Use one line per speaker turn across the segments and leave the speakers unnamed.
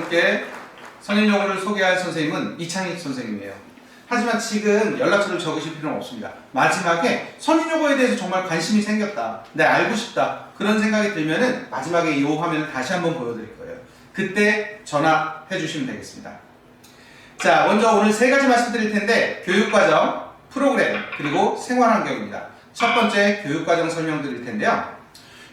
여러분께 선인용어를 소개할 선생님은 이창익 선생님이에요. 하지만 지금 연락처를 적으실 필요는 없습니다. 마지막에 선인용어에 대해서 정말 관심이 생겼다, 알고 싶다, 그런 생각이 들면은 마지막에 이 화면을 다시 한번 보여드릴 거예요. 그때 전화해 주시면 되겠습니다. 자, 먼저 오늘 세 가지 말씀드릴 텐데, 교육과정, 프로그램, 그리고 생활환경입니다. 첫 번째 교육과정 설명드릴 텐데요.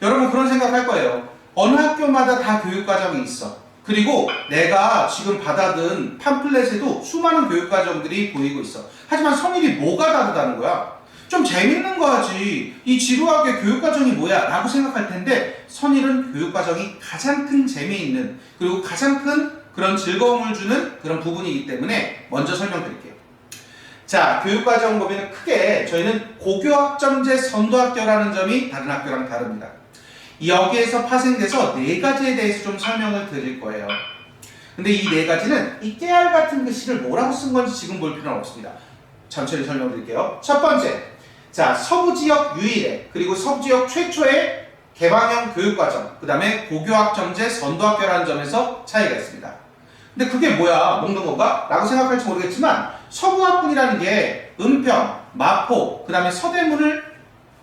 여러분 그런 생각할 거예요. 어느 학교마다 다 교육과정이 있어. 그리고 내가 지금 받아든 팜플렛에도 수많은 교육과정들이 보이고 있어. 하지만 선일이 뭐가 다르다는 거야? 좀 재밌는 거 하지. 이 지루하게 교육과정이 뭐야? 라고 생각할 텐데, 선일은 교육과정이 가장 큰 재미있는, 그리고 가장 큰 그런 즐거움을 주는 그런 부분이기 때문에 먼저 설명드릴게요. 자, 교육과정 보면 크게 저희는 고교학점제 선도학교라는 점이 다른 학교랑 다릅니다. 여기에서 파생돼서 네 가지에 대해서 좀 설명을 드릴 거예요. 근데 이 네 가지는 이 깨알 같은 글씨를 뭐라고 쓴 건지 지금 볼 필요는 없습니다. 천천히 설명드릴게요. 첫 번째, 자, 서부지역 유일의, 그리고 서부지역 최초의 개방형 교육과정, 그 다음에 고교학점제 선도학교라는 점에서 차이가 있습니다. 근데 그게 뭐야? 먹는 건가? 라고 생각할지 모르겠지만, 서부학군이라는 게 은평, 마포, 그 다음에 서대문을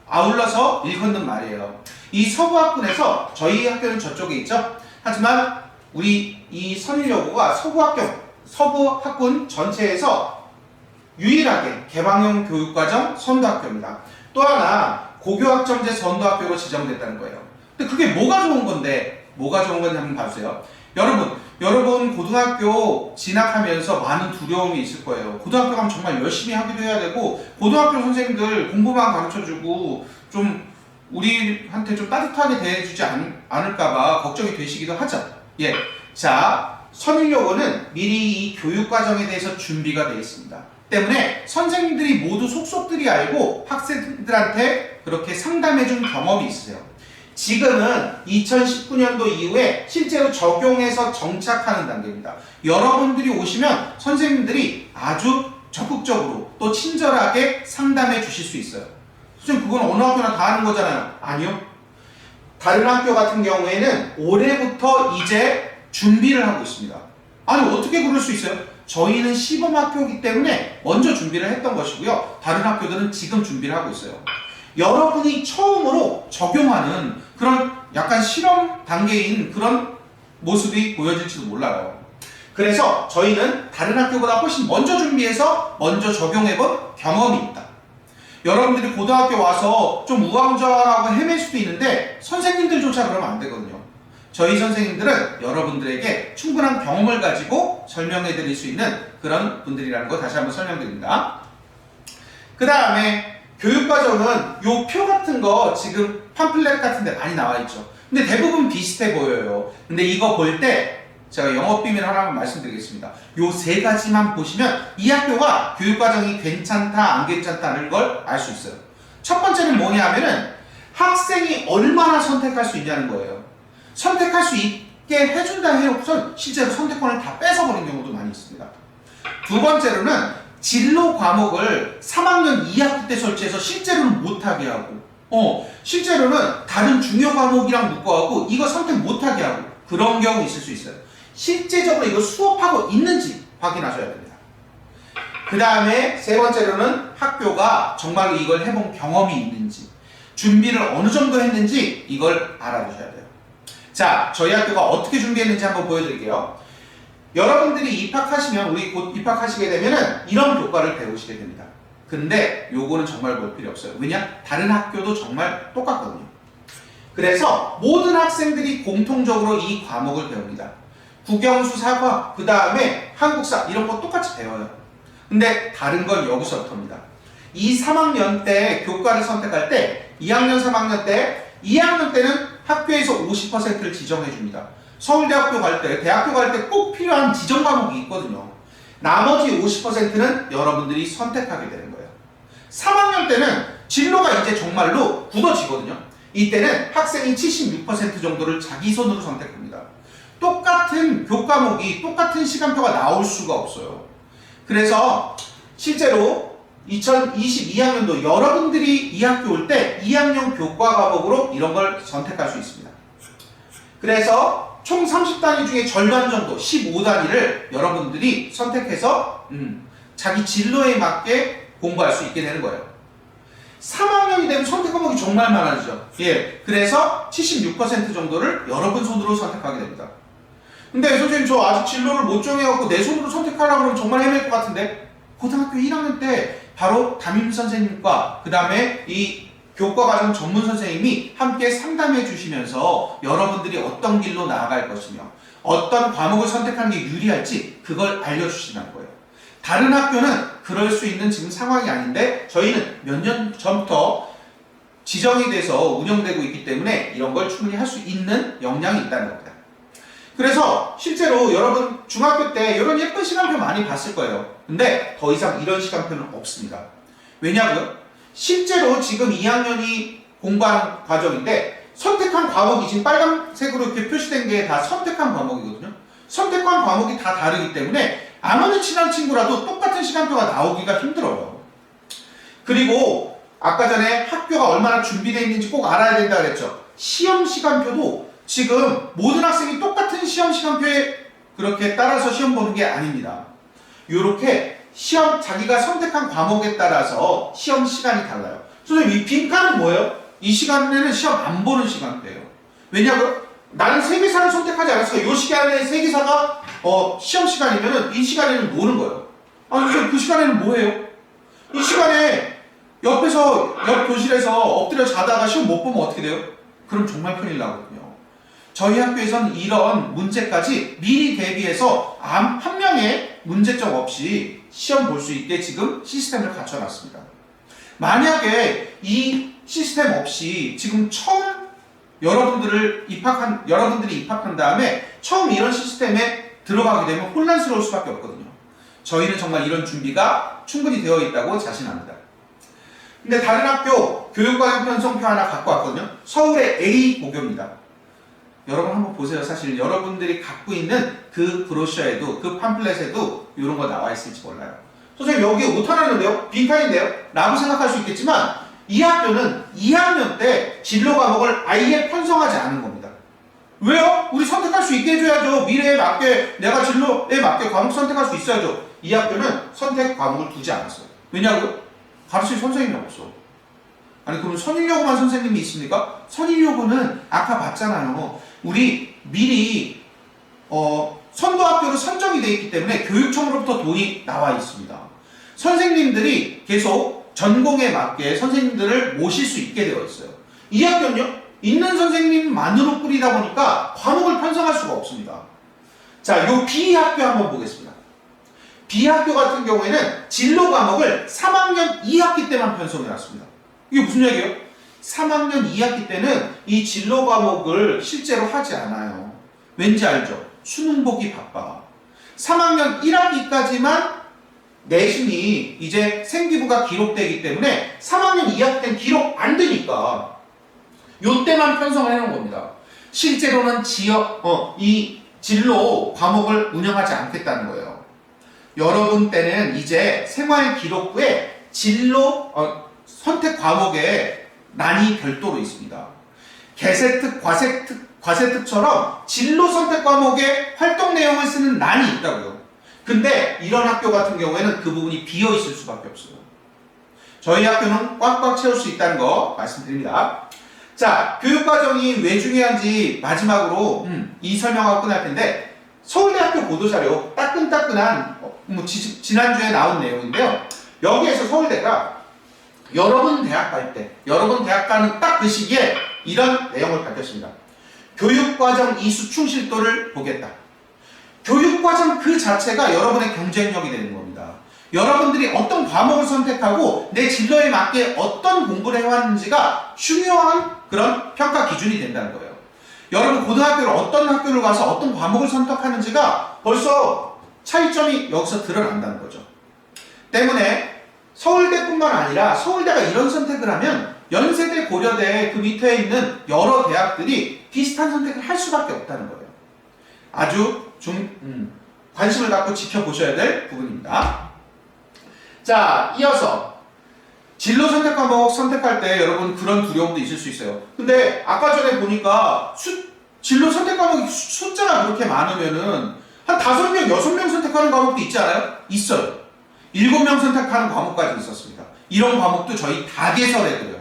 아울러서 일컫는 말이에요. 이 서부학군에서 저희 학교는 저쪽에 있죠. 하지만 우리 이 선일여고가 서부학군 전체에서 유일하게 개방형 교육과정 선도학교입니다. 또 하나 고교학점제 선도학교로 지정됐다는 거예요. 근데 그게 뭐가 좋은 건데, 뭐가 좋은 건지 한번 봐주세요. 여러분 고등학교 진학하면서 많은 두려움이 있을 거예요. 고등학교 가면 정말 열심히 하기도 해야 되고, 고등학교 선생님들 공부만 가르쳐주고 좀 우리한테 좀 따뜻하게 대해주지 않을까봐 걱정이 되시기도 하죠. 예. 자, 선일여고는 미리 이 교육과정에 대해서 준비가 되어 있습니다. 때문에 선생님들이 모두 속속들이 알고 학생들한테 그렇게 상담해준 경험이 있으세요. 지금은 2019년도 이후에 실제로 적용해서 정착하는 단계입니다. 여러분들이 오시면 선생님들이 아주 적극적으로 또 친절하게 상담해 주실 수 있어요. 선생님, 그건 어느 학교나 다 하는 거잖아요. 아니요. 다른 학교 같은 경우에는 올해부터 이제 준비를 하고 있습니다. 아니, 어떻게 그럴 수 있어요? 저희는 시범학교이기 때문에 먼저 준비를 했던 것이고요. 다른 학교들은 지금 준비를 하고 있어요. 여러분이 처음으로 적용하는 그런 약간 실험 단계인 그런 모습이 보여질지도 몰라요. 그래서 저희는 다른 학교보다 훨씬 먼저 준비해서 먼저 적용해본 경험이 있다. 여러분들이 고등학교 와서 좀 우왕좌왕하고 헤맬 수도 있는데 선생님들조차 그러면 안 되거든요. 저희 선생님들은 여러분들에게 충분한 경험을 가지고 설명해 드릴 수 있는 그런 분들이라는 거 다시 한번 설명드립니다. 그 다음에 교육과정은 요 표 같은 거 지금 팜플렛 같은 데 많이 나와 있죠. 근데 대부분 비슷해 보여요. 근데 이거 볼 때 제가 영업 비밀 하나만 말씀드리겠습니다. 요 세 가지만 보시면 이 학교가 교육과정이 괜찮다 안 괜찮다는 걸 알 수 있어요. 첫 번째는 뭐냐 하면은 학생이 얼마나 선택할 수 있냐는 거예요. 선택할 수 있게 해준다 해놓고선 실제로 선택권을 다 뺏어버린 경우도 많이 있습니다. 두 번째로는 진로 과목을 3학년 2학기 때 설치해서 실제로는 못하게 하고, 실제로는 다른 중요 과목이랑 묶어하고 이거 선택 못하게 하고, 그런 경우 있을 수 있어요. 실제적으로 이거 수업하고 있는지 확인하셔야 됩니다. 그 다음에 세 번째로는 학교가 정말로 이걸 해본 경험이 있는지, 준비를 어느 정도 했는지 이걸 알아두셔야 돼요. 자, 저희 학교가 어떻게 준비했는지 한번 보여드릴게요. 여러분들이 입학하시면, 우리 곧 입학하시게 되면은 이런 교과를 배우시게 됩니다. 근데 요거는 정말 볼 필요 없어요. 왜냐? 다른 학교도 정말 똑같거든요. 그래서 모든 학생들이 공통적으로 이 과목을 배웁니다. 국영수, 사과, 그 다음에 한국사, 이런 거 똑같이 배워요. 근데 다른 건 여기서부터입니다. 이 3학년 때 교과를 선택할 때, 2학년, 3학년 때, 2학년 때는 학교에서 50%를 지정해 줍니다. 서울대학교 갈 때, 대학교 갈 때 꼭 필요한 지정 과목이 있거든요. 나머지 50%는 여러분들이 선택하게 되는 거예요. 3학년 때는 진로가 이제 정말로 굳어지거든요. 이때는 학생이 76% 정도를 자기 손으로 선택합니다. 똑같은 교과목이 똑같은 시간표가 나올 수가 없어요. 그래서 실제로 2022학년도 여러분들이 이 학교 올 때 2학년 교과 과목으로 이런 걸 선택할 수 있습니다. 그래서 총 30단위 중에 절반 정도 15단위를 여러분들이 선택해서 자기 진로에 맞게 공부할 수 있게 되는 거예요. 3학년이 되면 선택 과목이 정말 많아지죠. 예, 그래서 76% 정도를 여러분 손으로 선택하게 됩니다. 근데 선생님 저 아직 진로를 못 정해갖고 내 손으로 선택하려고 그러면 정말 헤맬 것 같은데, 고등학교 1학년 때 바로 담임 선생님과 그 다음에 이 교과과정 전문 선생님이 함께 상담해 주시면서 여러분들이 어떤 길로 나아갈 것이며 어떤 과목을 선택하는 게 유리할지 그걸 알려주신다는 거예요. 다른 학교는 그럴 수 있는 지금 상황이 아닌데 저희는 몇 년 전부터 지정이 돼서 운영되고 있기 때문에 이런 걸 충분히 할 수 있는 역량이 있다는 겁니다. 그래서 실제로 여러분 중학교 때 이런 예쁜 시간표 많이 봤을 거예요. 근데 더 이상 이런 시간표는 없습니다. 왜냐고요? 실제로 지금 2학년이 공부하는 과정인데 선택한 과목이 지금 빨간색으로 이렇게 표시된 게 다 선택한 과목이거든요. 선택한 과목이 다 다르기 때문에 아무리 친한 친구라도 똑같은 시간표가 나오기가 힘들어요. 그리고 아까 전에 학교가 얼마나 준비되어 있는지 꼭 알아야 된다 그랬죠. 시험 시간표도 지금 모든 학생이 똑같은 시험 시간표에 그렇게 따라서 시험 보는 게 아닙니다. 이렇게 시험 자기가 선택한 과목에 따라서 시험 시간이 달라요. 선생님 이 빈칸은 뭐예요? 이 시간에는 시험 안 보는 시간대예요. 왜냐고요? 나는 세계사를 선택하지 않았어요. 이 시간에 세계사가 시험 시간이면은 이 시간에는 노는 거예요. 아니 선생님 그 시간에는 뭐예요? 이 시간에 옆에서 옆 교실에서 엎드려 자다가 시험 못 보면 어떻게 돼요? 그럼 정말 큰일 나거든요. 저희 학교에서는 이런 문제까지 미리 대비해서 한 명의 문제점 없이 시험 볼 수 있게 지금 시스템을 갖춰놨습니다. 만약에 이 시스템 없이 지금 처음 여러분들이 입학한 다음에 처음 이런 시스템에 들어가게 되면 혼란스러울 수밖에 없거든요. 저희는 정말 이런 준비가 충분히 되어 있다고 자신합니다. 근데 다른 학교 교육과정 편성표 하나 갖고 왔거든요. 서울의 A 고교입니다. 여러분 한번 보세요. 사실 여러분들이 갖고 있는 그 브로셔에도 그 팜플렛에도 이런 거 나와 있을지 몰라요. 선생님 여기 오타나는데요? 빈칸인데요? 라고 생각할 수 있겠지만 이 학교는 2학년 때 진로 과목을 아예 편성하지 않은 겁니다. 왜요? 우리 선택할 수 있게 해줘야죠. 미래에 맞게 내가 진로에 맞게 과목 선택할 수 있어야죠. 이 학교는 선택 과목을 두지 않았어요. 왜냐고요? 가르칠 선생님이 없어. 아니 그럼 선일여고만 선생님이 있습니까? 선일여고는 아까 봤잖아요. 우리 미리 선도학교로 선정이 되어 있기 때문에 교육청으로부터 돈이 나와 있습니다. 선생님들이 계속 전공에 맞게 선생님들을 모실 수 있게 되어 있어요. 이 학교는요, 있는 선생님만으로 꾸리다 보니까 과목을 편성할 수가 없습니다. 자, 요 B학교 한번 보겠습니다. B학교 같은 경우에는 진로 과목을 3학년 2학기 때만 편성해놨습니다. 이게 무슨 얘기예요? 3학년 2학기 때는 이 진로 과목을 실제로 하지 않아요. 왠지 알죠? 수능 보기 바빠. 3학년 1학기까지만 내신이 이제 생기부가 기록되기 때문에 3학년 2학기 때는 기록 안 되니까 요때만 편성을 해놓은 겁니다. 실제로는 이 진로 과목을 운영하지 않겠다는 거예요. 여러분 때는 이제 생활기록부에 진로 선택 과목에 난이 별도로 있습니다. 개세특, 과세특처럼 진로 선택 과목에 활동 내용을 쓰는 난이 있다고요. 근데 이런 학교 같은 경우에는 그 부분이 비어 있을 수밖에 없어요. 저희 학교는 꽉꽉 채울 수 있다는 거 말씀드립니다. 자, 교육과정이 왜 중요한지 마지막으로 이 설명하고 끝날 텐데, 서울대학교 보도자료 따끈따끈한 지난주에 나온 내용인데요. 여기에서 서울대가 여러분 대학 갈 때, 여러분 대학 가는 딱 그 시기에 이런 내용을 밝혔습니다. 교육과정 이수 충실도를 보겠다. 교육과정 그 자체가 여러분의 경쟁력이 되는 겁니다. 여러분들이 어떤 과목을 선택하고 내 진로에 맞게 어떤 공부를 해왔는지가 중요한 그런 평가 기준이 된다는 거예요. 여러분 고등학교를 어떤 학교를 가서 어떤 과목을 선택하는지가 벌써 차이점이 여기서 드러난다는 거죠. 때문에 서울대뿐만 아니라 서울대가 이런 선택을 하면 연세대, 고려대 그 밑에 있는 여러 대학들이 비슷한 선택을 할 수밖에 없다는 거예요. 아주 관심을 갖고 지켜보셔야 될 부분입니다. 자, 이어서 진로 선택 과목 선택할 때 여러분 그런 두려움도 있을 수 있어요. 근데 아까 전에 보니까 진로 선택 과목이 숫자가 그렇게 많으면은 한 5명, 6명 선택하는 과목도 있지 않아요? 있어요. 7명 선택하는 과목까지 있었습니다. 이런 과목도 저희 다 개설해드려요.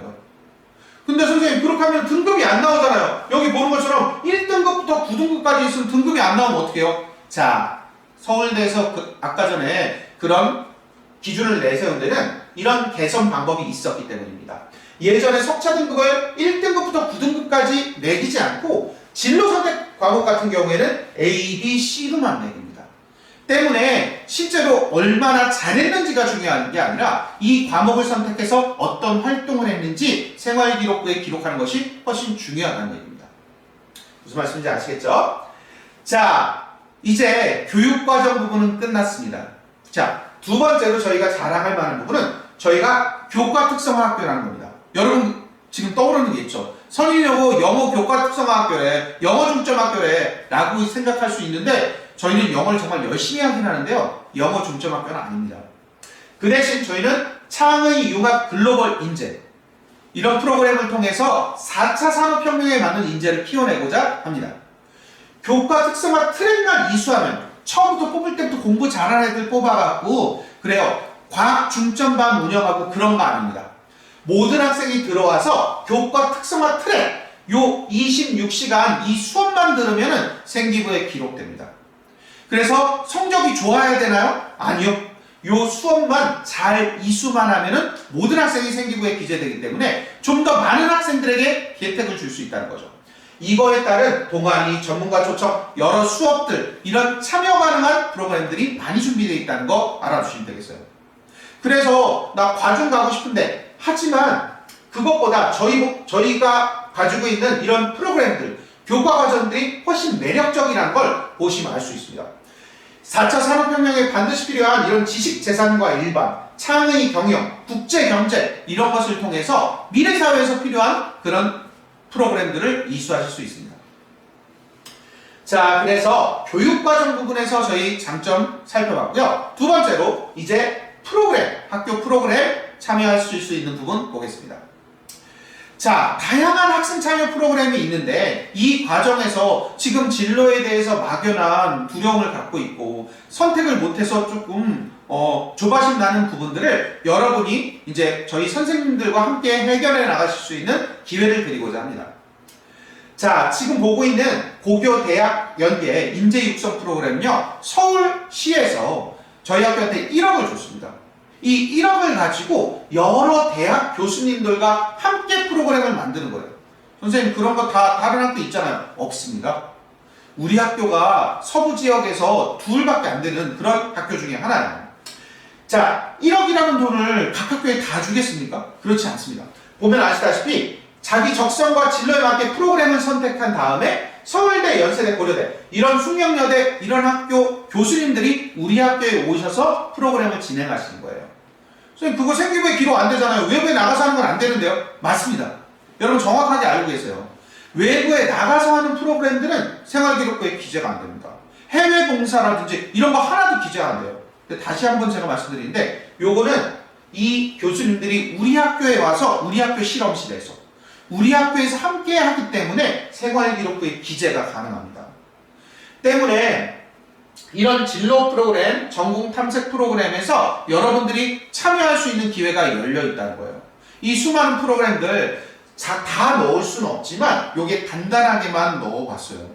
근데 선생님 그렇게 하면 등급이 안 나오잖아요. 여기 보는 것처럼 1등급부터 9등급까지 있으면 등급이 안 나오면 어떡해요? 자, 서울대에서 아까 전에 그런 기준을 내세운 데는 이런 개선 방법이 있었기 때문입니다. 예전에 석차 등급을 1등급부터 9등급까지 매기지 않고 진로 선택 과목 같은 경우에는 A, B, C로만 매깁니다. 때문에 실제로 얼마나 잘했는지가 중요한 게 아니라 이 과목을 선택해서 어떤 활동을 했는지 생활기록부에 기록하는 것이 훨씬 중요하다는 얘기입니다. 무슨 말씀인지 아시겠죠? 자, 이제 교육과정 부분은 끝났습니다. 자, 두 번째로 저희가 자랑할 만한 부분은 저희가 교과 특성화학교라는 겁니다. 여러분 지금 떠오르는 게 있죠. 선인여고 영어 교과 특성화학교래, 영어 중점학교래 라고 생각할 수 있는데 저희는 영어를 정말 열심히 하긴 하는데요. 영어 중점학교는 아닙니다. 그 대신 저희는 창의 융합 글로벌 인재 이런 프로그램을 통해서 4차 산업혁명에 맞는 인재를 키워내고자 합니다. 교과 특성화 트랙만 이수하면 처음부터 뽑을 때부터 공부 잘하는 애들 뽑아갖고 그래요. 과학 중점반 운영하고 그런 거 아닙니다. 모든 학생이 들어와서 교과 특성화 트랙 요 26시간 이 수업만 들으면 생기부에 기록됩니다. 그래서 성적이 좋아야 되나요? 아니요. 요 수업만 잘 이수만 하면은 모든 학생이 생기부에 기재되기 때문에 좀 더 많은 학생들에게 혜택을 줄 수 있다는 거죠. 이거에 따른 동아리, 전문가 초청, 여러 수업들 이런 참여 가능한 프로그램들이 많이 준비되어 있다는 거 알아주시면 되겠어요. 그래서 나 과중 가고 싶은데 하지만 그것보다 저희가 가지고 있는 이런 프로그램들, 교과 과정들이 훨씬 매력적이라는 걸 보시면 알 수 있습니다. 4차 산업혁명에 반드시 필요한 이런 지식 재산과 일반, 창의 경영, 국제 경제 이런 것을 통해서 미래사회에서 필요한 그런 프로그램들을 이수하실 수 있습니다. 자, 그래서 교육과정 부분에서 저희 장점 살펴봤고요. 두 번째로 이제 프로그램, 학교 프로그램 참여하실 수 있는 부분 보겠습니다. 자, 다양한 학생 참여 프로그램이 있는데 이 과정에서 지금 진로에 대해서 막연한 두려움을 갖고 있고 선택을 못해서 조금 조바심 나는 부분들을 여러분이 이제 저희 선생님들과 함께 해결해 나가실 수 있는 기회를 드리고자 합니다. 자, 지금 보고 있는 고교 대학 연계 인재 육성 프로그램은요, 서울시에서 저희 학교한테 1억을 줬습니다. 이 1억을 가지고 여러 대학 교수님들과 함께 프로그램을 만드는 거예요. 선생님 그런 거 다 다른 학교 있잖아요. 없습니다. 우리 학교가 서부 지역에서 둘밖에 안 되는 그런 학교 중에 하나예요. 자, 1억이라는 돈을 각 학교에 다 주겠습니까? 그렇지 않습니다. 보면 아시다시피 자기 적성과 진로에 맞게 프로그램을 선택한 다음에 서울대, 연세대, 고려대 이런 숙명여대 이런 학교 교수님들이 우리 학교에 오셔서 프로그램을 진행하시는 거예요. 선생님 그거 생기부에 기록 안 되잖아요. 외부에 나가서 하는 건 안 되는데요. 맞습니다. 여러분 정확하게 알고 계세요. 외부에 나가서 하는 프로그램들은 생활기록부에 기재가 안 됩니다. 해외 봉사라든지 이런 거 하나도 기재가 안 돼요. 근데 다시 한번 제가 말씀드리는데 요거는 이 교수님들이 우리 학교에 와서 우리 학교 실험실에서 우리 학교에서 함께 하기 때문에 생활기록부에 기재가 가능합니다. 때문에 이런 진로 프로그램, 전공 탐색 프로그램에서 여러분들이 참여할 수 있는 기회가 열려 있다는 거예요. 이 수많은 프로그램들 다 넣을 수는 없지만 요게 간단하게만 넣어봤어요.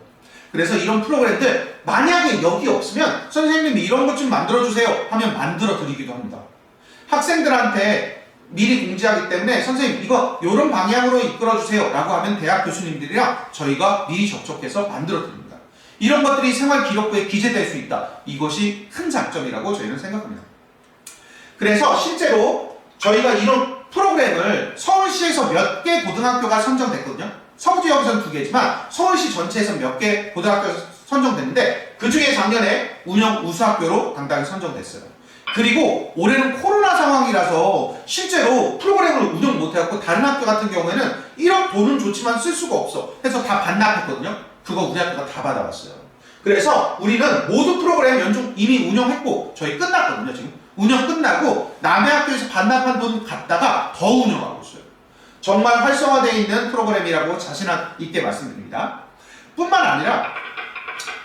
그래서 이런 프로그램들 만약에 여기 없으면 선생님이 이런 것 좀 만들어주세요 하면 만들어 드리기도 합니다. 학생들한테 미리 공지하기 때문에 선생님 이거 이런 방향으로 이끌어주세요 라고 하면 대학 교수님들이랑 저희가 미리 접촉해서 만들어 드립니다. 이런 것들이 생활기록부에 기재될 수 있다. 이것이 큰 장점이라고 저희는 생각합니다. 그래서 실제로 저희가 이런 프로그램을 서울시에서 몇 개 고등학교가 선정됐거든요. 서부 지역에서는 2개지만 서울시 전체에서 몇 개 고등학교가 선정됐는데 그 중에 작년에 운영 우수학교로 당당히 선정됐어요. 그리고 올해는 코로나 상황이라서 실제로 프로그램을 운영 못해갖고 다른 학교 같은 경우에는 1억 돈은 좋지만 쓸 수가 없어. 해서 다 반납했거든요. 그거 우리 학교가 다 받아왔어요. 그래서 우리는 모든 프로그램 연중 이미 운영했고 저희 끝났거든요. 지금 운영 끝나고 남의 학교에서 반납한 돈 갖다가 더 운영하고 있어요. 정말 활성화되어 있는 프로그램이라고 자신 있게 말씀드립니다. 뿐만 아니라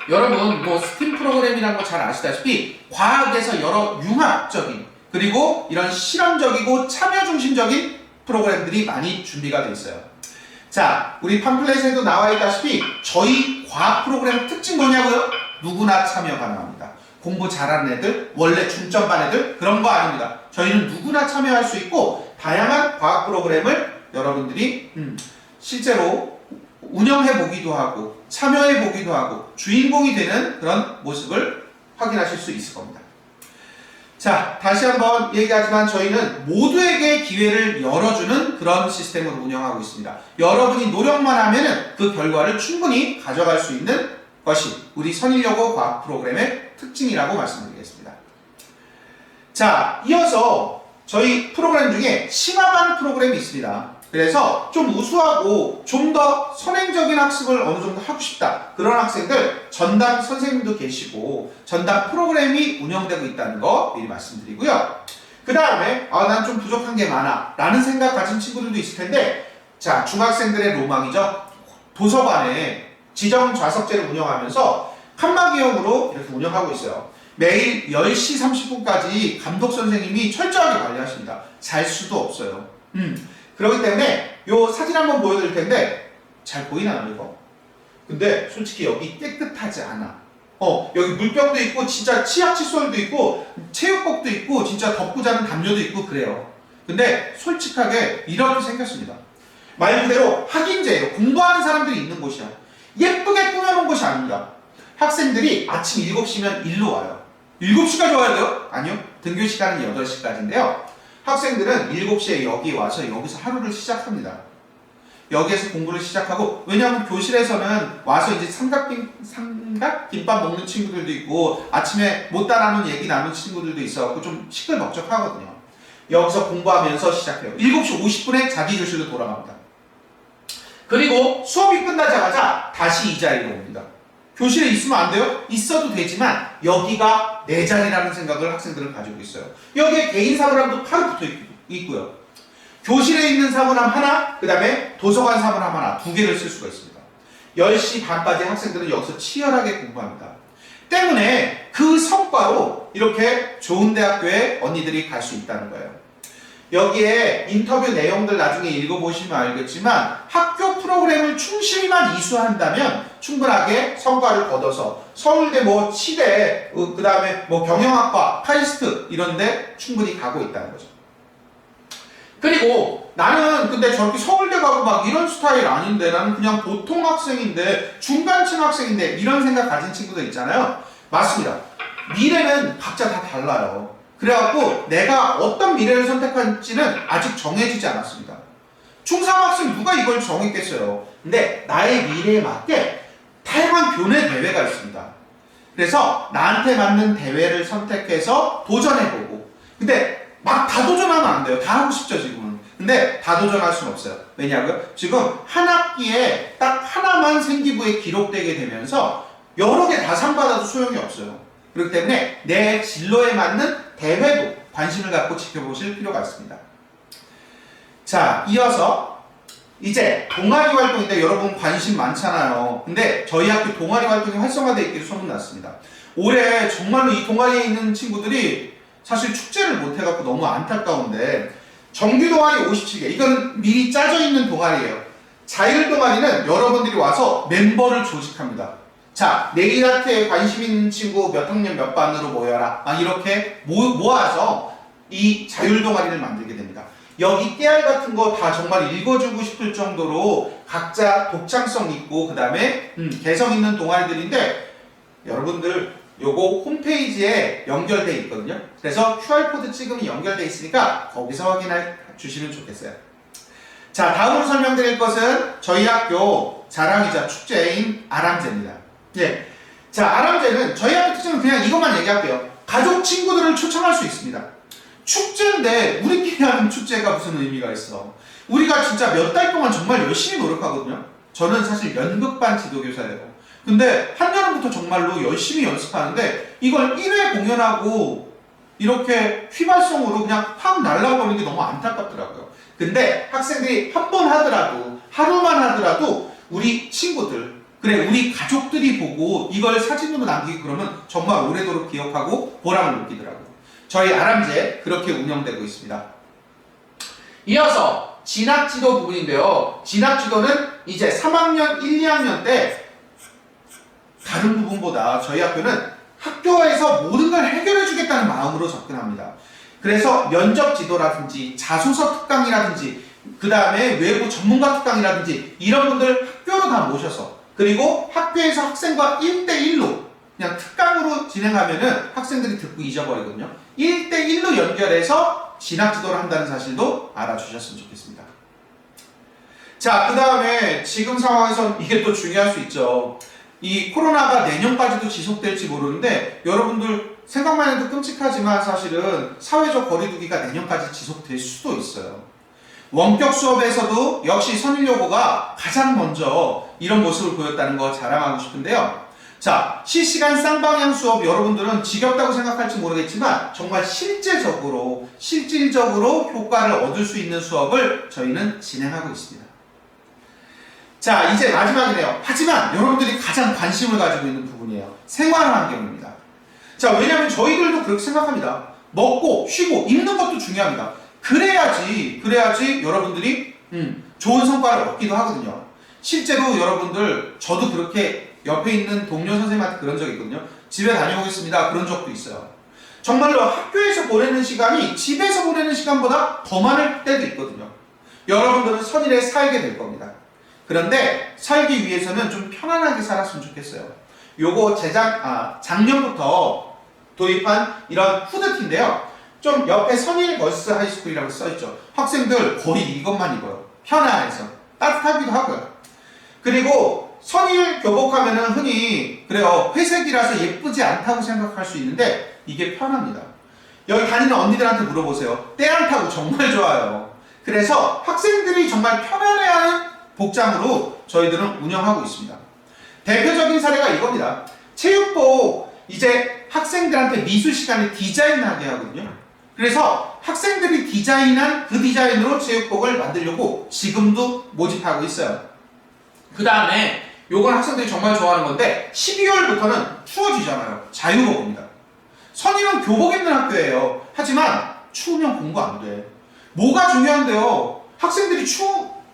여러분 뭐 스팀 프로그램이라는 거 잘 아시다시피 과학에서 여러 융합적인 그리고 이런 실험적이고 참여 중심적인 프로그램들이 많이 준비가 돼 있어요. 자, 우리 팜플렛에도 나와 있다시피 저희 과학 프로그램 특징 뭐냐고요? 누구나 참여 가능합니다. 공부 잘하는 애들, 원래 중점반 애들 그런 거 아닙니다. 저희는 누구나 참여할 수 있고 다양한 과학 프로그램을 여러분들이 실제로 운영해 보기도 하고 참여해 보기도 하고 주인공이 되는 그런 모습을 확인하실 수 있을 겁니다. 자, 다시 한번 얘기하지만 저희는 모두에게 기회를 열어주는 그런 시스템으로 운영하고 있습니다. 여러분이 노력만 하면은 그 결과를 충분히 가져갈 수 있는 것이 우리 선일여고 과학 프로그램의 특징이라고 말씀드리겠습니다. 자, 이어서 저희 프로그램 중에 심화반 프로그램이 있습니다. 그래서 좀 우수하고 좀 더 선행적인 학습을 어느 정도 하고 싶다. 그런 학생들 전담 선생님도 계시고 전담 프로그램이 운영되고 있다는 거 미리 말씀드리고요. 그 다음에 난 좀 부족한 게 많아 라는 생각 가진 친구들도 있을 텐데 자, 중학생들의 로망이죠. 도서관에 지정 좌석제를 운영하면서 칸막이형으로 이렇게 운영하고 있어요. 매일 10시 30분까지 감독 선생님이 철저하게 관리하십니다. 잘 수도 없어요. 그렇기 때문에 요 사진 한번 보여드릴 텐데 잘 보이나요 이거? 근데 솔직히 여기 깨끗하지 않아. 여기 물병도 있고 진짜 치약 칫솔도 있고 체육복도 있고 진짜 덮고 자는 담요도 있고 그래요. 근데 솔직하게 이렇게 생겼습니다. 말 그대로 학인제예요. 공부하는 사람들이 있는 곳이야. 예쁘게 꾸며놓은 곳이 아닙니다. 학생들이 아침 7시면 일로 와요. 7시까지 와야 돼요? 아니요. 등교 시간은 8시까지인데요. 학생들은 7시에 여기 와서 여기서 하루를 시작합니다. 여기에서 공부를 시작하고 왜냐하면 교실에서는 와서 이제 삼각김밥 먹는 친구들도 있고 아침에 못다 나눈 얘기 나눈 친구들도 있어서 좀 시끌벅적하거든요. 여기서 공부하면서 시작해요. 7시 50분에 자기 교실로 돌아갑니다. 그리고 수업이 끝나자마자 다시 이 자리로 옵니다. 교실에 있으면 안 돼요? 있어도 되지만 여기가 내 자리라는 생각을 학생들은 가지고 있어요. 여기에 개인 사물함도 바로 붙어 있고요. 교실에 있는 사물함 하나, 그 다음에 도서관 사물함 하나, 2개를 쓸 수가 있습니다. 10시 반까지 학생들은 여기서 치열하게 공부합니다. 때문에 그 성과로 이렇게 좋은 대학교에 언니들이 갈 수 있다는 거예요. 여기에 인터뷰 내용들 나중에 읽어보시면 알겠지만 학교 프로그램을 충실히만 이수한다면 충분하게 성과를 거둬서 서울대 뭐 치대 그 다음에 뭐 경영학과 카이스트 이런데 충분히 가고 있다는 거죠. 그리고 나는 근데 저렇게 서울대 가고 막 이런 스타일 아닌데 나는 그냥 보통 학생인데 중간층 학생인데 이런 생각 가진 친구들 있잖아요. 맞습니다. 미래는 각자 다 달라요. 그래갖고 내가 어떤 미래를 선택할지는 아직 정해지지 않았습니다. 중3 학생 누가 이걸 정했겠어요. 근데 나의 미래에 맞게 다양한 교내 대회가 있습니다. 그래서 나한테 맞는 대회를 선택해서 도전해보고 근데 막 다 도전하면 안 돼요. 다 하고 싶죠 지금은. 근데 다 도전할 수는 없어요. 왜냐고요? 지금 한 학기에 딱 하나만 생기부에 기록되게 되면서 여러 개 다 상 받아도 소용이 없어요. 그렇기 때문에 내 진로에 맞는 대회도 관심을 갖고 지켜보실 필요가 있습니다. 자, 이어서 이제 동아리 활동인데 여러분 관심 많잖아요. 근데 저희 학교 동아리 활동이 활성화되어 있기를 소문났습니다. 올해 정말로 이 동아리에 있는 친구들이 사실 축제를 못 해갖고 너무 안타까운데 정규 동아리 57개 이건 미리 짜져 있는 동아리예요. 자율 동아리는 여러분들이 와서 멤버를 조직합니다. 자, 네일 아트에 관심 있는 친구 몇 학년 몇 반으로 모여라. 이렇게 모아서 이 자율 동아리를 만들게 됩니다. 여기 깨알 같은 거 다 정말 읽어주고 싶을 정도로 각자 독창성 있고 그 다음에 개성 있는 동아리들인데 여러분들 요거 홈페이지에 연결돼 있거든요. 그래서 QR코드 찍으면 연결돼 있으니까 거기서 확인해 주시면 좋겠어요. 자, 다음으로 설명드릴 것은 저희 학교 자랑이자 축제인 아람제입니다. 예. 자, 아람제는 저희 학교 특징은 그냥 이것만 얘기할게요. 가족 친구들을 초청할 수 있습니다. 축제인데 우리끼리 하는 축제가 무슨 의미가 있어. 우리가 진짜 몇 달 동안 정말 열심히 노력하거든요. 저는 사실 연극반 지도교사예요. 근데 한여름부터 정말로 열심히 연습하는데 이걸 1회 공연하고 이렇게 휘발성으로 그냥 확 날라버리는 게 너무 안타깝더라고요. 근데 학생들이 한 번 하더라도 하루만 하더라도 우리 친구들 그래 우리 가족들이 보고 이걸 사진으로 남기고 그러면 정말 오래도록 기억하고 보람을 느끼더라고요. 저희 아람제 그렇게 운영되고 있습니다. 이어서 진학지도 부분인데요. 진학지도는 이제 3학년 1, 2학년 때 다른 부분보다 저희 학교는 학교에서 모든 걸 해결해 주겠다는 마음으로 접근합니다. 그래서 면접 지도라든지 자소서 특강이라든지 그 다음에 외부 전문가 특강이라든지 이런 분들 학교로 다 모셔서 그리고 학교에서 학생과 1대1로 그냥 특강으로 진행하면은 학생들이 듣고 잊어버리거든요. 1대1로 연결해서 진학지도를 한다는 사실도 알아주셨으면 좋겠습니다. 자, 그 다음에 지금 상황에선 이게 또 중요할 수 있죠. 이 코로나가 내년까지도 지속될지 모르는데 여러분들 생각만 해도 끔찍하지만 사실은 사회적 거리두기가 내년까지 지속될 수도 있어요. 원격 수업에서도 역시 선일여고가 가장 먼저 이런 모습을 보였다는 거 자랑하고 싶은데요. 자, 실시간 쌍방향 수업 여러분들은 지겹다고 생각할지 모르겠지만 정말 실질적으로 효과를 얻을 수 있는 수업을 저희는 진행하고 있습니다. 자, 이제 마지막이네요. 하지만 여러분들이 가장 관심을 가지고 있는 부분이에요. 생활환경입니다. 자, 왜냐하면 저희들도 그렇게 생각합니다. 먹고 쉬고 입는 것도 중요합니다. 그래야지 여러분들이 좋은 성과를 얻기도 하거든요. 실제로 여러분들 저도 그렇게 옆에 있는 동료 선생님한테 그런 적이 있거든요. 집에 다녀오겠습니다. 그런 적도 있어요. 정말로 학교에서 보내는 시간이 집에서 보내는 시간보다 더 많을 때도 있거든요. 여러분들은 선일에 살게 될 겁니다. 그런데 살기 위해서는 좀 편안하게 살았으면 좋겠어요. 요거 작년부터 도입한 이런 후드티인데요. 좀 옆에 선일 걸스 하이스쿨이라고 써있죠. 학생들 거의 이것만 입어요. 편안해서 따뜻하기도 하고요. 그리고 선일 교복하면은 흔히 그래요, 회색이라서 예쁘지 않다고 생각할 수 있는데 이게 편합니다. 여기 다니는 언니들한테 물어보세요. 때 안 타고 정말 좋아요. 그래서 학생들이 정말 편안해하는 복장으로 저희들은 운영하고 있습니다. 대표적인 사례가 이겁니다. 체육복 이제 학생들한테 미술 시간에 디자인하게 하거든요. 그래서 학생들이 디자인한 그 디자인으로 체육복을 만들려고 지금도 모집하고 있어요. 그 다음에 요건 학생들이 정말 좋아하는 건데 12월부터는 추워지잖아요. 자유복입니다. 선일은 교복 입는 학교예요. 하지만 추우면 공부 안 돼. 뭐가 중요한데요? 학생들이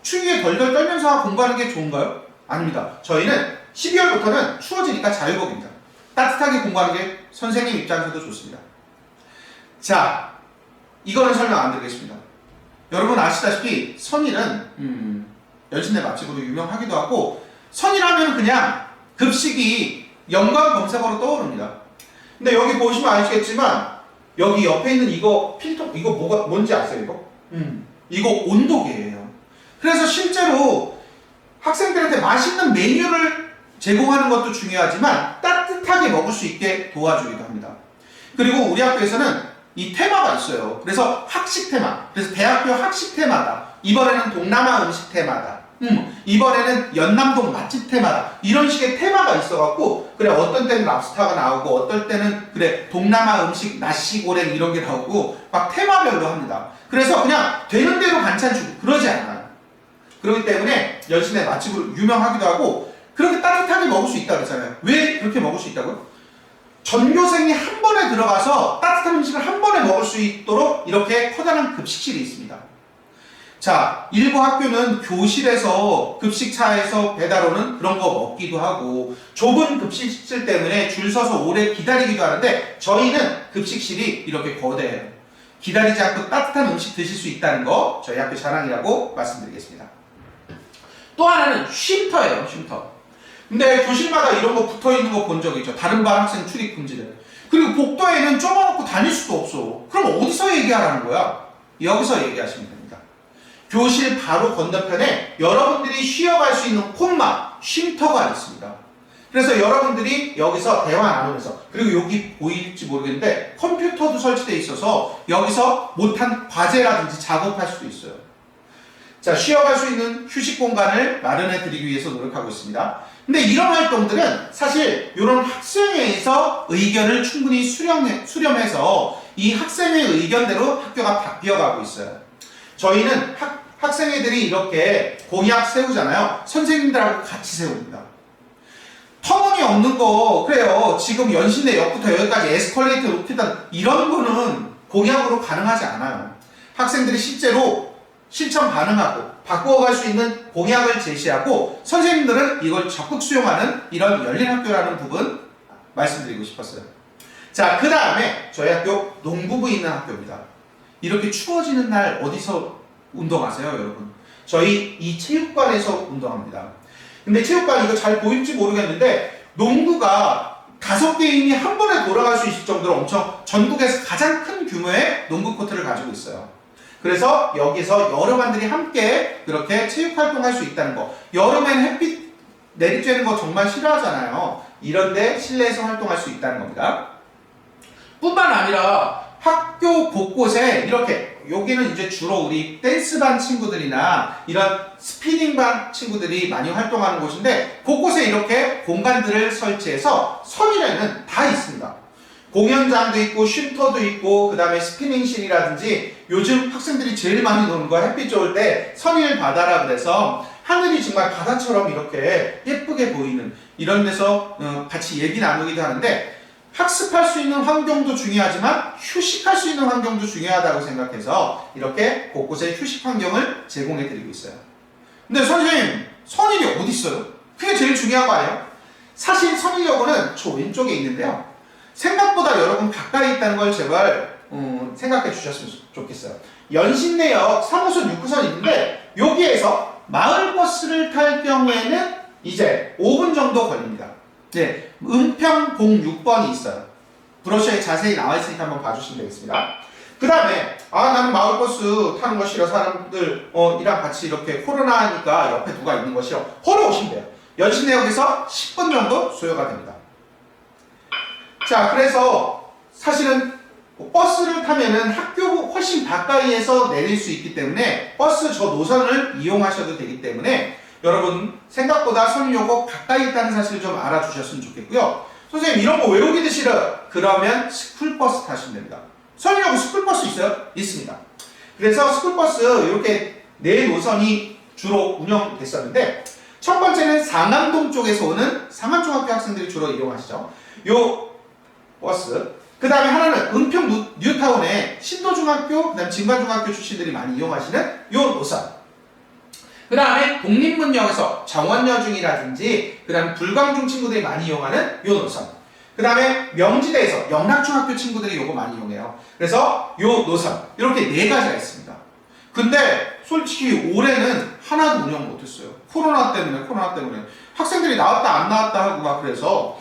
추위에 덜덜 떨면서 공부하는 게 좋은가요? 아닙니다. 저희는 12월부터는 추워지니까 자유복입니다. 따뜻하게 공부하는 게 선생님 입장에서도 좋습니다. 자, 이거는 설명 안 드리겠습니다. 여러분 아시다시피 선일은 연신내 맛집으로 유명하기도 하고 선일하면 그냥 급식이 연관 검색어로 떠오릅니다. 근데 여기 보시면 아시겠지만 여기 옆에 있는 이거 필터 이거 뭔지 아세요 이거? 이거 온도계예요. 그래서 실제로 학생들한테 맛있는 메뉴를 제공하는 것도 중요하지만 따뜻하게 먹을 수 있게 도와주기도 합니다. 그리고 우리 학교에서는 이 테마가 있어요. 그래서 학식 테마. 그래서 대학교 학식 테마다. 이번에는 동남아 음식 테마다. 이번에는 연남동 맛집 테마다. 이런 식의 테마가 있어갖고 그래 어떤 때는 랍스타가 나오고 어떨 때는 그래 동남아 음식 나시고랭 이런 게 나오고 막 테마별로 합니다. 그래서 그냥 되는 대로 반찬 주고 그러지 않아요. 그렇기 때문에 연신내 맛집으로 유명하기도 하고 그렇게 따뜻하게 먹을 수 있다고 했잖아요. 왜 그렇게 먹을 수 있다고요? 전교생이 한 번에 들어가서 따뜻한 음식을 한 번에 먹을 수 있도록 이렇게 커다란 급식실이 있습니다. 자, 일부 학교는 교실에서 급식차에서 배달 오는 그런 거 먹기도 하고 좁은 급식실 때문에 줄 서서 오래 기다리기도 하는데 저희는 급식실이 이렇게 거대해요. 기다리지 않고 따뜻한 음식 드실 수 있다는 거 저희 학교 자랑이라고 말씀드리겠습니다. 또 하나는 쉼터예요. 쉼터. 근데 교실마다 이런 거 붙어있는 거 본 적 있죠. 다른 반 학생 출입 금지를. 그리고 복도에는 좁아놓고 다닐 수도 없어. 그럼 어디서 얘기하라는 거야? 여기서 얘기하시면 됩니다. 교실 바로 건너편에 여러분들이 쉬어갈 수 있는 콤마, 쉼터가 있습니다. 그래서 여러분들이 여기서 대화 나누면서 그리고 여기 보일지 모르겠는데 컴퓨터도 설치되어 있어서 여기서 못한 과제라든지 작업할 수도 있어요. 자, 쉬어갈 수 있는 휴식 공간을 마련해 드리기 위해서 노력하고 있습니다. 근데 이런 활동들은 사실 이런 학생회에서 의견을 충분히 수렴해서 이 학생회 의견대로 학교가 바뀌어가고 있어요. 저희는 학생회들이 이렇게 공약 세우잖아요. 선생님들하고 같이 세웁니다. 터무니없는 거 그래요. 지금 연신내역부터 여기까지 에스컬레이터 높이다 이런 거는 공약으로 가능하지 않아요. 학생들이 실제로 실천 가능하고 바꾸어갈 수 있는 공약을 제시하고 선생님들은 이걸 적극 수용하는 이런 열린 학교라는 부분 말씀드리고 싶었어요. 자, 그 다음에 저희 학교 농구부 있는 학교입니다. 이렇게 추워지는 날 어디서 운동하세요, 여러분? 저희 이 체육관에서 운동합니다. 근데 체육관 이거 잘 보일지 모르겠는데 농구가 5개인이 한 번에 돌아갈 수 있을 정도로 엄청 전국에서 가장 큰 규모의 농구 코트를 가지고 있어요. 그래서 여기서 여러 반들이 함께 그렇게 체육 활동할 수 있다는 거. 여름엔 햇빛 내리쬐는 거 정말 싫어하잖아요. 이런데 실내에서 활동할 수 있다는 겁니다. 뿐만 아니라 학교 곳곳에 이렇게 여기는 이제 주로 우리 댄스반 친구들이나 이런 스피닝반 친구들이 많이 활동하는 곳인데 곳곳에 이렇게 공간들을 설치해서 선일에는 다 있습니다. 공연장도 있고 쉼터도 있고 그 다음에 스피닝실이라든지 요즘 학생들이 제일 많이 노는 거 햇빛 좋을 때 선일 바다라 그래서 하늘이 정말 바다처럼 이렇게 예쁘게 보이는 이런 데서 같이 얘기 나누기도 하는데 학습할 수 있는 환경도 중요하지만 휴식할 수 있는 환경도 중요하다고 생각해서 이렇게 곳곳에 휴식 환경을 제공해 드리고 있어요. 근데 선생님, 선일이 어디 있어요? 그게 제일 중요한 거 아니에요? 사실 선일여고는 저 왼쪽에 있는데요. 생각보다 여러분 가까이 있다는 걸 제발 생각해 주셨으면 좋겠어요. 연신내역 3호선 6호선 있는데 여기에서 마을버스를 탈 경우에는 이제 5분 정도 걸립니다. 네, 은평 06번이 있어요. 브로셔에 자세히 나와 있으니까 한번 봐주시면 되겠습니다. 그 다음에 나는 마을버스 타는 거 싫어. 사람들 이랑 같이 이렇게 코로나 하니까 옆에 누가 있는 거 싫어. 걸어오시면 돼요. 연신내역에서 10분 정도 소요가 됩니다. 자, 그래서 사실은 버스를 타면은 학교 훨씬 가까이에서 내릴 수 있기 때문에 버스 저 노선을 이용하셔도 되기 때문에 여러분 생각보다 선일여고 가까이 있다는 사실을 좀 알아주셨으면 좋겠고요. 선생님 이런 거 외우기도 싫어요. 그러면 스쿨버스 타시면 됩니다. 선일여고 스쿨버스 있어요? 있습니다. 그래서 스쿨버스 이렇게 4노선이 주로 운영됐었는데 첫 번째는 상암동 쪽에서 오는 상암중학교 학생들이 주로 이용하시죠. 요 버스. 그 다음에 하나는 은평 뉴타운의 신도중학교, 그 다음 진관중학교 출신들이 많이 이용하시는 요 노선. 그 다음에 독립문역에서 정원여중이라든지 그 다음에 불광중 친구들이 많이 이용하는 요 노선. 그 다음에 명지대에서 영락중학교 친구들이 요거 많이 이용해요. 그래서 요 노선 이렇게 4가지가 있습니다. 근데 솔직히 올해는 하나도 운영 못했어요. 코로나 때문에 학생들이 나왔다 안 나왔다 하고 막 그래서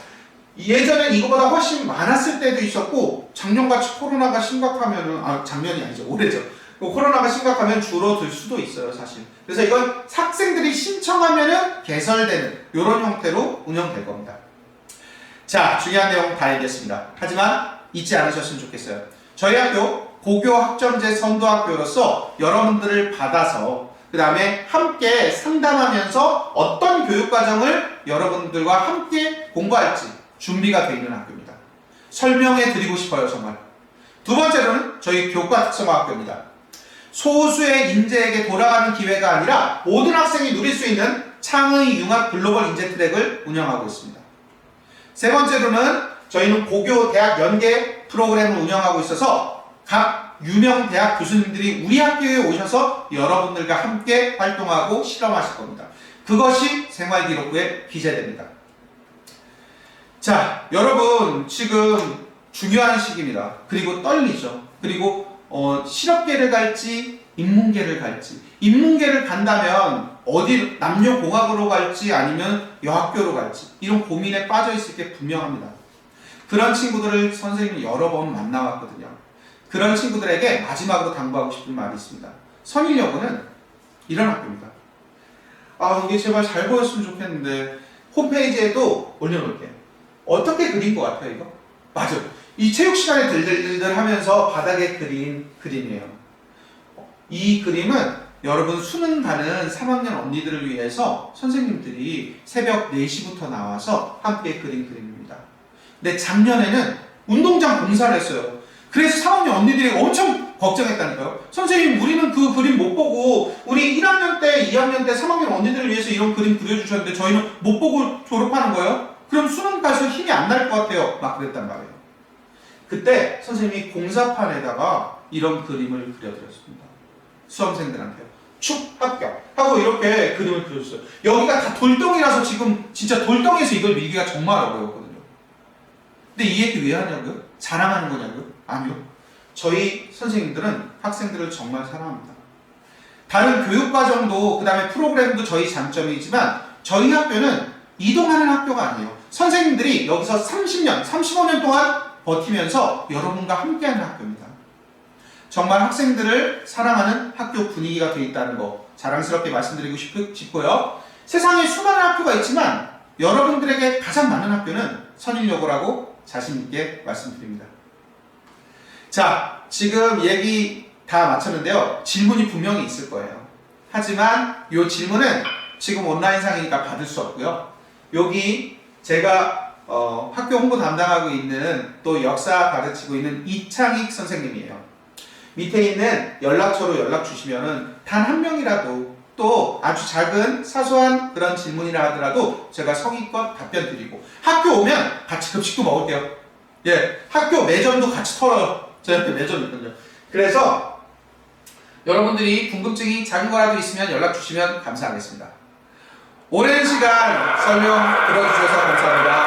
예전엔 이거보다 훨씬 많았을 때도 있었고 작년같이 코로나가 심각하면은 작년이 아니죠, 올해죠. 코로나가 심각하면 줄어들 수도 있어요, 사실. 그래서 이건 학생들이 신청하면은 개설되는 이런 형태로 운영될 겁니다. 자, 중요한 내용 다 얘기했습니다. 하지만 잊지 않으셨으면 좋겠어요. 저희 학교 고교 학점제 선도학교로서 여러분들을 받아서 그 다음에 함께 상담하면서 어떤 교육과정을 여러분들과 함께 공부할지 준비가 되어 있는 학교입니다. 설명해 드리고 싶어요, 정말. 두 번째로는 저희 교과 특성화학교입니다. 소수의 인재에게 돌아가는 기회가 아니라 모든 학생이 누릴 수 있는 창의 융합 글로벌 인재 트랙을 운영하고 있습니다. 세 번째로는 저희는 고교 대학 연계 프로그램을 운영하고 있어서 각 유명 대학 교수님들이 우리 학교에 오셔서 여러분들과 함께 활동하고 실험하실 겁니다. 그것이 생활기록부에 기재됩니다. 자, 여러분 지금 중요한 시기입니다. 그리고 떨리죠. 그리고 실업계를 갈지 인문계를 갈지, 인문계를 간다면 어디 남녀공학으로 갈지 아니면 여학교로 갈지 이런 고민에 빠져 있을 게 분명합니다. 그런 친구들을 선생님이 여러 번 만나왔거든요. 그런 친구들에게 마지막으로 당부하고 싶은 말이 있습니다. 선일여고는 이런 학교입니다. 이게 제발 잘 보였으면 좋겠는데 홈페이지에도 올려놓을게요. 어떻게 그린 것 같아요, 이거? 맞아요. 이 체육 시간에 들들들 하면서 바닥에 그린 그림이에요. 이 그림은 여러분 수능 가는 3학년 언니들을 위해서 선생님들이 새벽 4시부터 나와서 함께 그린 그림입니다. 근데 작년에는 운동장 공사를 했어요. 그래서 3학년 언니들이 엄청 걱정했다니까요. 선생님, 우리는 그 그림 못 보고 우리 1학년 때, 2학년 때, 3학년 언니들을 위해서 이런 그림 그려주셨는데 저희는 못 보고 졸업하는 거예요? 그럼 수능 가서 힘이 안 날 것 같아요. 막 그랬단 말이에요. 그때 선생님이 공사판에다가 이런 그림을 그려드렸습니다. 수험생들한테요. 축 합격 하고 이렇게 그림을 그려줬어요. 여기가 다 돌덩이라서 지금 진짜 돌덩이에서 이걸 밀기가 정말 어려웠거든요. 근데 이 얘기 왜 하냐고요? 자랑하는 거냐고요? 아니요. 저희 선생님들은 학생들을 정말 사랑합니다. 다른 교육과정도 그 다음에 프로그램도 저희 장점이지만 저희 학교는 이동하는 학교가 아니에요. 선생님들이 여기서 30년, 35년 동안 버티면서 여러분과 함께하는 학교입니다. 정말 학생들을 사랑하는 학교 분위기가 되어 있다는 거 자랑스럽게 말씀드리고 싶고요. 세상에 수많은 학교가 있지만 여러분들에게 가장 많은 학교는 선인여고라고 자신있게 말씀드립니다. 자, 지금 얘기 다 마쳤는데요. 질문이 분명히 있을 거예요. 하지만 이 질문은 지금 온라인상이니까 받을 수 없고요. 여기 제가 학교 홍보 담당하고 있는 또 역사 가르치고 있는 이창익 선생님이에요. 밑에 있는 연락처로 연락 주시면은 단 한 명이라도 또 아주 작은 사소한 그런 질문이라 하더라도 제가 성의껏 답변 드리고 학교 오면 같이 급식도 먹을게요. 예, 학교 매점도 같이 털어요. 저희한테 매점 있거든요. 그래서 여러분들이 궁금증이 작은 거라도 있으면 연락 주시면 감사하겠습니다. 오랜 시간 설명 들어주셔서 감사합니다.